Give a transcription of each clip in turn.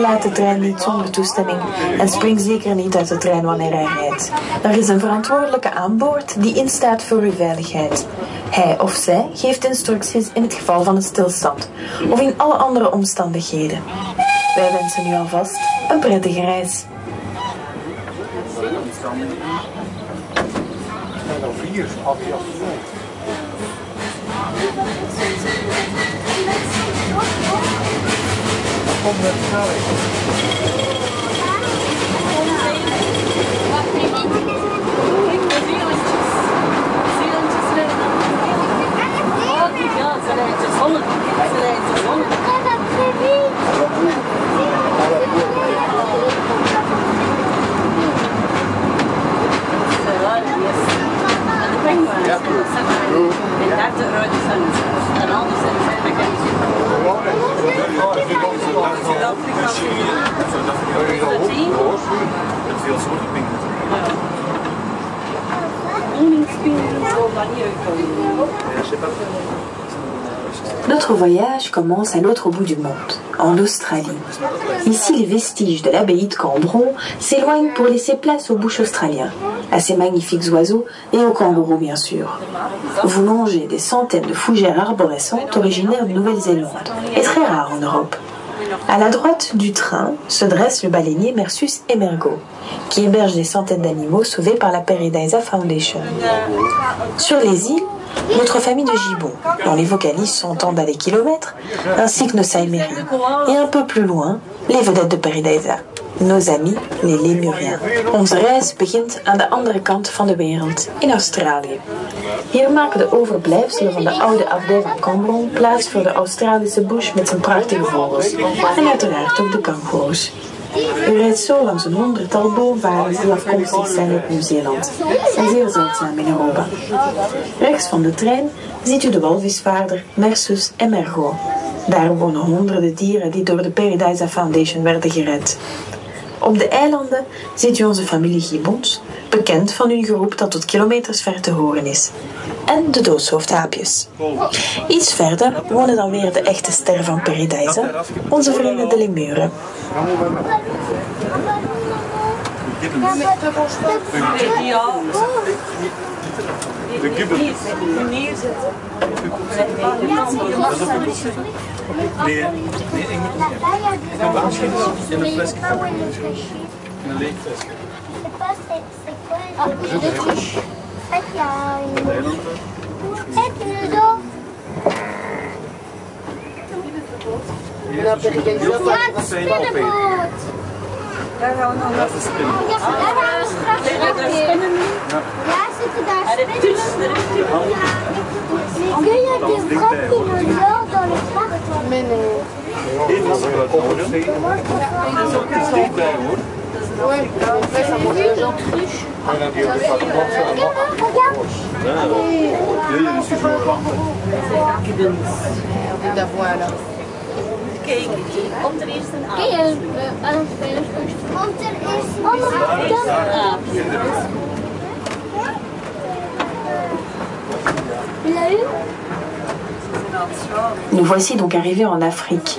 Laat de trein niet zonder toestemming en spring zeker niet uit de trein wanneer hij rijdt. Er is een verantwoordelijke aan boord die instaat voor uw veiligheid. Hij of zij geeft instructies in het geval van een stilstand of in alle andere omstandigheden. Wij wensen u alvast een prettige reis. Notre voyage commence à l'autre bout du monde, en Australie. Ici, les vestiges de l'abbaye de Cambron s'éloignent pour laisser place aux bushs australiens, à ces magnifiques oiseaux et aux kangourous bien sûr. Vous longez des centaines de fougères arborescentes originaires de Nouvelle-Zélande, et très rares en Europe. À la droite du train se dresse le baleinier Mersus Emergo, qui héberge des centaines d'animaux sauvés par la Paradisa Foundation. Sur les îles, notre famille de gibbons, dont les vocalistes s'entendent à des kilomètres, ainsi que nos Saïméris. Et un peu plus loin, les vedettes de Paradisa, nos amis, les Lemuriens. Onze reis begint aan de andere kant van de wereld, in Australië. Hier maken de overblijfselen van de oude abdij van Cambron plaats voor de Australische bush met zijn prachtige vogels. En uiteraard ook de kangoeroes. U rijdt zo langs een honderdtal boomvarens die afkomstig zijn uit Nieuw-Zeeland en zeer zeldzaam in Europa. Rechts van de trein ziet u de walvisvaarder Mersus Emergo. Daar wonen honderden dieren die door de Paradisa Foundation werden gered. Op de eilanden ziet u onze familie gibbons, bekend van hun geroep dat tot kilometers ver te horen is. En de doodshoofdaapjes. Iets verder wonen dan weer de echte sterren van Paradisa, onze vrienden de lemuren. De gibbon. Neerzetten. Nee, ik moet misschien in een flesje. In een leeg flesje. Daar gaan we nog naar de spinnen. Ja, daar gaan we straks spinnen. Ja, zitten daar spinnen. Kun je die grapje nou door de vracht? Nee. Even als we het horen. Dat is ook iets dichtbij hoor. Kijk, komt er eerst een aapje. Komt er eerst een aapje. Nous voici donc arrivés en Afrique.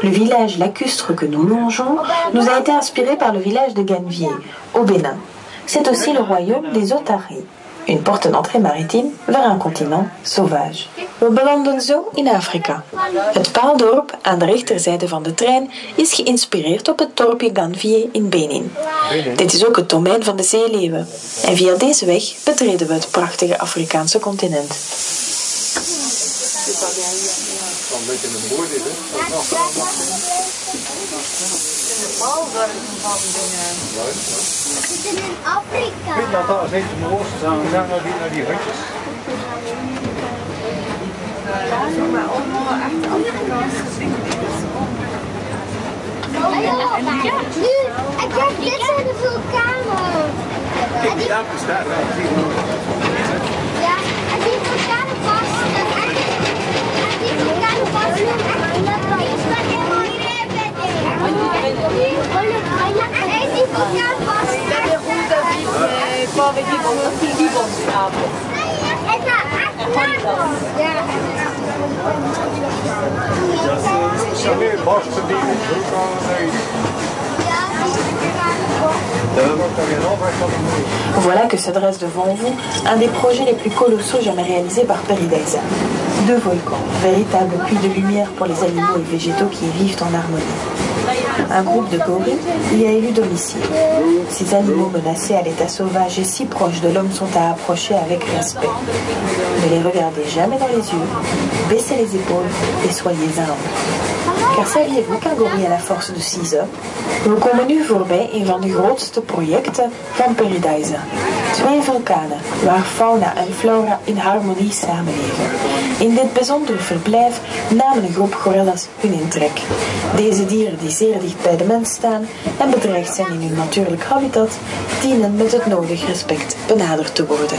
Le village lacustre que nous longeons nous a été inspiré par le village de Ganvier, au Bénin. C'est aussi le royaume des Otaries, une porte d'entrée maritime vers un continent sauvage. We belanden zo in Afrika. Het paaldorp aan de rechterzijde van de trein is geïnspireerd op het dorpje Ganvier in Benin. Dit is ook het domein van de zeeleeuwen. En via deze weg betreden we het prachtige Afrikaanse continent. Een beetje een boord is het. We zitten in Afrika. Ik weet dat daar zeker in de oosten zijn. We gaan naar die hutjes. Ja, maar allemaal echt Afrikaanse dingen. Nu, kijk, dit zijn de vulkanen. Kijk, die aapjes daar. Ja, en die vulkanen passen. En die vulkanen passen. Is dat helemaal en die vulkaan passen. Ze zijn meer barsten die in vulkanen. Voilà que se dresse devant vous un des projets les plus colossaux jamais réalisés par Paradise. 2 volcans, véritables puits de lumière pour les animaux et végétaux qui y vivent en harmonie. Un groupe de gorilles y a élu domicile. Ces animaux menacés à l'état sauvage et si proches de l'homme sont à approcher avec respect. Ne les regardez jamais dans les yeux, baissez les épaules et soyez humbles. Car saviez-vous qu'un gorille a la force de 6 hommes? We komen nu voorbij een van de grootste projecten van Paradise. 2 vulkanen waar fauna en flora in harmonie samenleven. In dit bijzondere verblijf namen een groep gorillas hun intrek. Deze dieren die zeer dicht bij de mens staan en bedreigd zijn in hun natuurlijk habitat, dienen met het nodig respect benaderd te worden.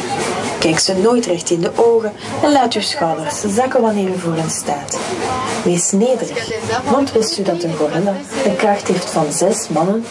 Kijk ze nooit recht in de ogen en laat uw schouders zakken wanneer u voor hen staat. Wees nederig, want wist u dat een gorilla de kracht heeft van 6 mannen?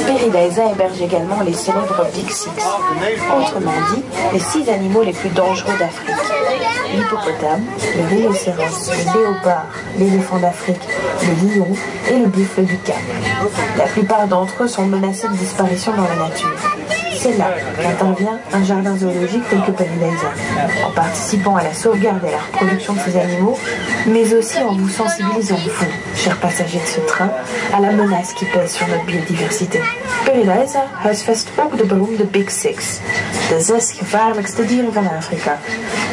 Paradise héberge également les célèbres Big Six, autrement dit, les 6 animaux les plus dangereux d'Afrique. L'hippopotame, le rhinocéros, le léopard, l'éléphant d'Afrique, le lion et le buffle du Cap. La plupart d'entre eux sont menacés de disparition dans la nature. C'est là qu'intervient un jardin zoologique tel que Paradise, en participant à la sauvegarde et à la reproduction de ces animaux, mais aussi en vous sensibilisant, vous, chers passagers de ce train, à la menace qui pèse sur notre biodiversité. Paradise huisvest ook de beroemde Big Six, de 6 gevaarlijkste dieren van Afrika.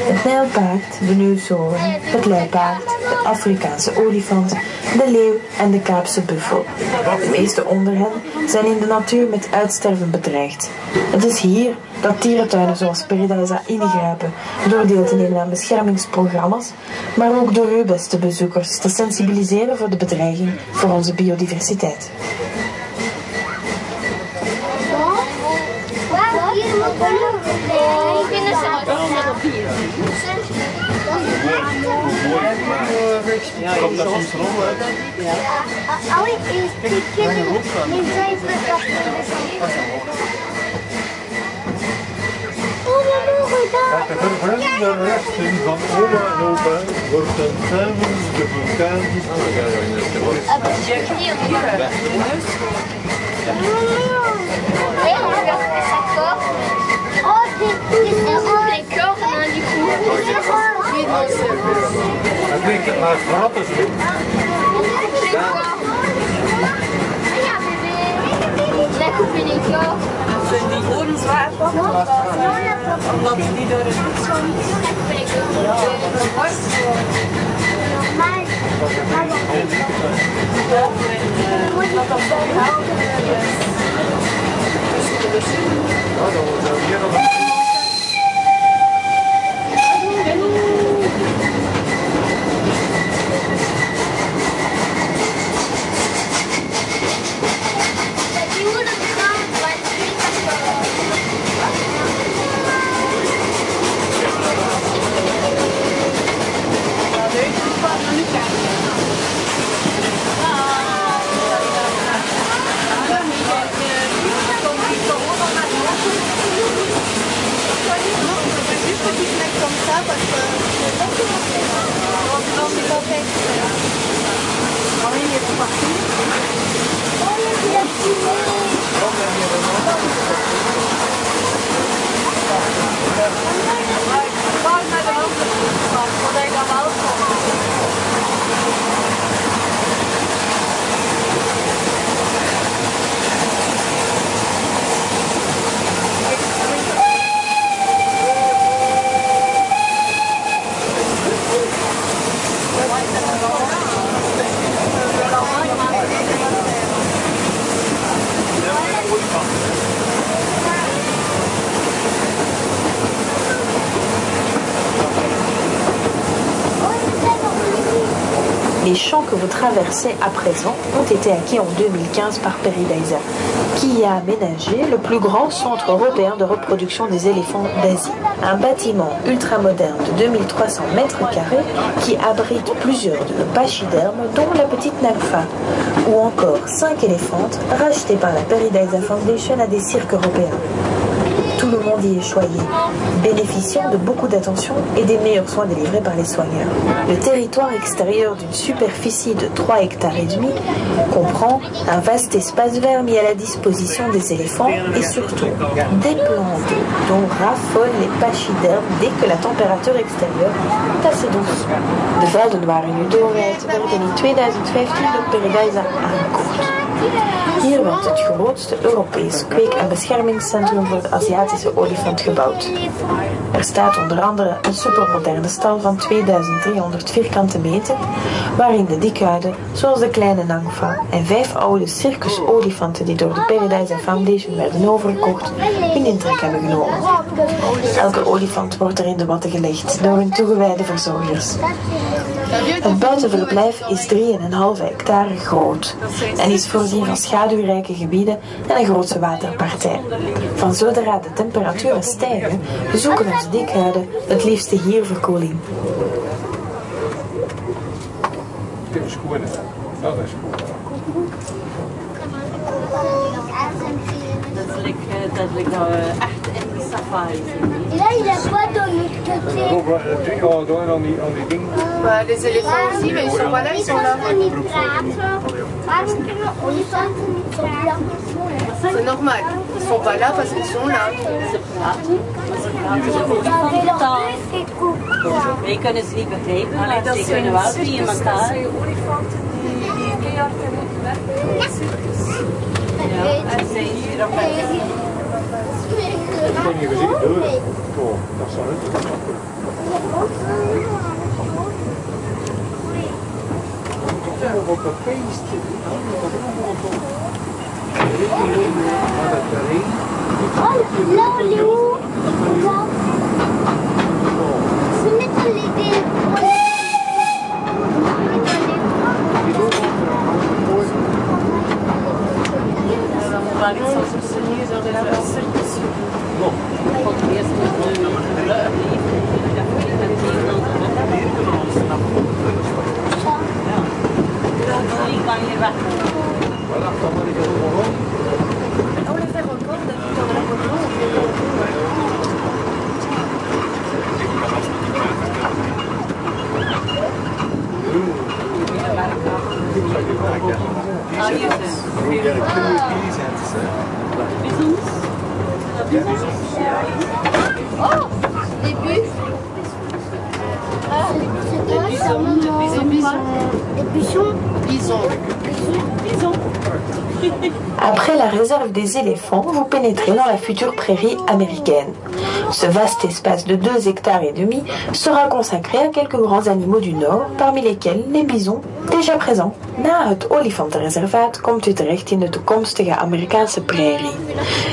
Het nijlpaard, de neushoorn, het luipaard, de Afrikaanse olifant, de leeuw en de Kaapse buffel. De meeste onder hen zijn in de natuur met uitsterven bedreigd. Het is hier dat dierentuinen zoals Paradise ingrijpen door deel te nemen aan beschermingsprogramma's, maar ook door u, beste bezoekers, te sensibiliseren voor de bedreiging voor onze biodiversiteit. De verbrande resten van oma en opa wordt dan tevens de vulkaan maar grappig is. Lekker vind ik ook. Zijn die oren zwaar van? Omdat die door het voet gaan. que vous traversez à présent ont été acquis en 2015 par Paradisa, qui y a aménagé le plus grand centre européen de reproduction des éléphants d'Asie. Un bâtiment ultramoderne de 2300 mètres carrés qui abrite plusieurs de nos pachydermes, dont la petite nympha, ou encore 5 éléphantes rachetées par la Paradisa Foundation à des cirques européens. Tout le monde y est choyé, bénéficiant de beaucoup d'attention et des meilleurs soins délivrés par les soigneurs. Le territoire extérieur d'une superficie de 3,5 hectares comprend un vaste espace vert mis à la disposition des éléphants et surtout des plans d'eau dont raffolent les pachydermes dès que la température extérieure est assez douce. De velden waren nu doorwijd, werden in 2015 door Paradisa aangekocht. Hier werd het grootste Europees kweek- en beschermingscentrum voor de Aziatische olifant gebouwd. Er staat onder andere een supermoderne stal van 2300 vierkante meter, waarin de dikhuiden, zoals de kleine Nangfa, en 5 oude circusolifanten die door de Paradisa Foundation werden overgekocht, hun intrek hebben genomen. Elke olifant wordt er in de watten gelegd door hun toegewijde verzorgers. Het buitenverblijf is 3,5 hectare groot en is voorzien van schaduwrijke gebieden en een grootse waterpartij. Van zodra de temperaturen stijgen, zoeken onze dikhuiden het liefste hier verkoeling. Dat ligt nou echt in de safari. Là, il a quoi dans notre côté? Maar les éléphants aussi, mais ils sont pas là, ils sont là. C'est normal, ils sont pas là parce qu'ils sont là. Wij kunnen ze niet begrijpen, maar ze kunnen wel via elkaar. Ja, en zij hier op Kan je gezien door? Oh, dat zal het. Op een feestje. Oh, là, on est où? Là. Se mettre les dés. Maar ik zal ze niet zo de la circus. On les fait record depuis qu'on a la photo. Ah, hier Oh, des buffles. C'est quoi ça, maman? Des buissons. Après la réserve des éléphants, vous pénétrez dans la future prairie américaine. Ce vaste espace de 2,5 hectares sera consacré à quelques grands animaux du Nord, parmi lesquels les bisons, déjà présents. Na het olifantenreservaat komt u terecht in de toekomstige Amerikaanse prairie.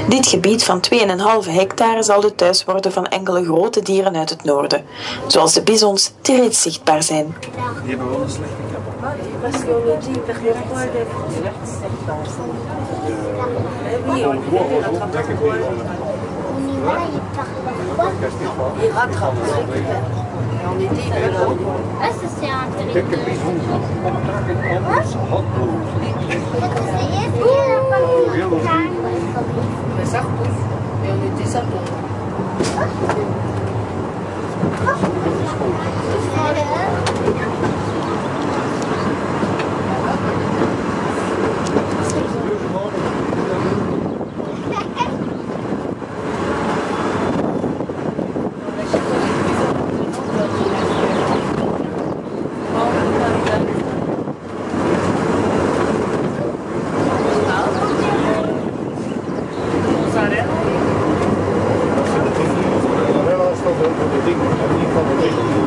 Dit gebied van 2,5 hectare zal de thuis worden van enkele grote dieren uit het noorden, zoals de bisons die reeds zichtbaar zijn. Die hebben wel een slechte kap. Parce qu'on nous dit vers les poils des oui, on les rattrape les poils. Ils rattrapent, ils récupèrent. Et on était hyper là. Ah, ça c'est intéressant. Quelques bisons opdragen anders handboven. Dat is de eerste keer dat ik het gedaan. Mais ça repousse. Et on était ça pour. Wel, als dat de dingen, niet van de dingen.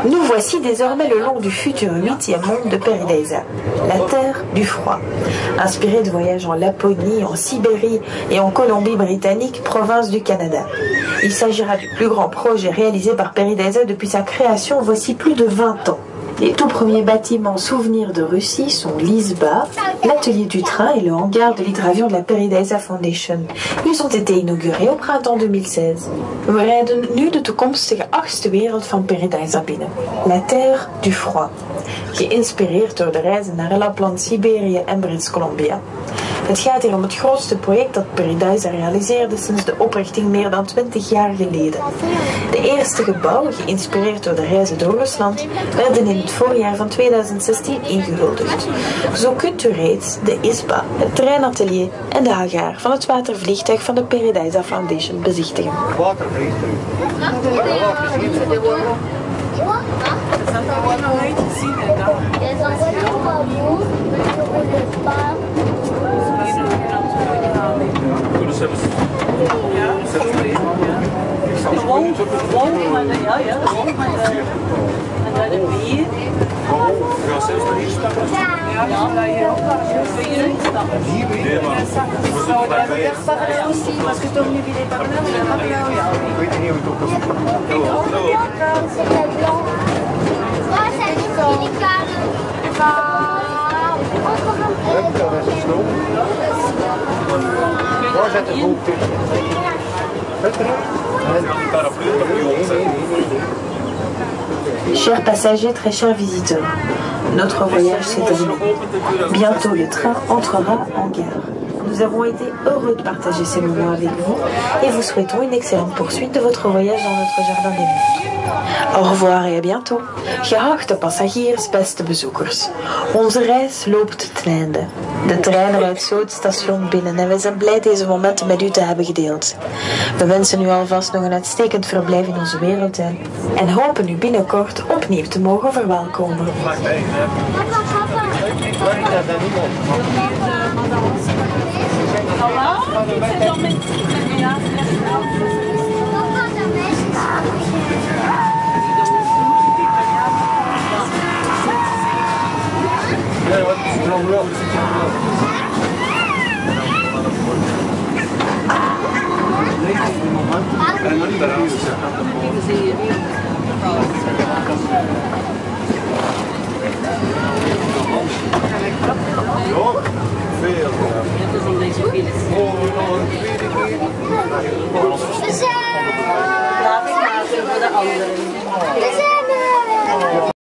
Nous voici désormais le long du futur 8e monde de Paradisa, la terre du froid. Inspiré de voyages en Laponie, en Sibérie et en Colombie-Britannique, province du Canada. Il s'agira du plus grand projet réalisé par Paradisa depuis sa création voici plus de 20 ans. Les tout premiers bâtiments souvenirs de Russie sont l'ISBA, l'atelier du train et le hangar de l'hydravion de la Paradisa Foundation. Ils ont été inaugurés au printemps 2016. We rijden nu de toekomstige 8e wereld van Paradisa binnen. La terre du froid. Geïnspireerd door de reizen naar Lapland, Siberië en Brits Columbia. Het gaat hier om het grootste project dat Paradisa realiseerde sinds de oprichting meer dan 20 jaar geleden. De eerste gebouwen, geïnspireerd door de reizen door Rusland, werden in het voorjaar van 2016 ingehuldigd. Zo kunt u reeds de ISBA, het treinatelier en de hangar van het watervliegtuig van de Paradisa Foundation bezichtigen. Watervliegtuig. Dat heb ik nog nooit gezien. Gewoon met de, ja, gewoon met de, en dan de bier. Ja, zelfs naar hier stappen. Ja, dat je ook naar de bier instappen. Nee, maar we zullen daarbij. Als je toch niet bij Ik weet niet hoe het ook is. Waar zijn die kanen? Dat is stroom. Waar zit de boek tussen? Chers passagers, très chers visiteurs, notre voyage s'est terminé. Bientôt le train entrera en gare. Nous avons été heureux de partager ces moments avec vous et vous souhaitons une excellente poursuite de votre voyage dans notre jardin des mondes. Au revoir et à bientôt. Geachte passagiers, beste bezoekers. Onze reis loopt ten einde. De trein rijdt zo het station binnen en we zijn blij deze momenten met u te hebben gedeeld. We wensen u alvast nog een uitstekend verblijf in onze wereldtuin en hopen u binnenkort opnieuw te mogen verwelkomen. Laat ik maken voor de anderen.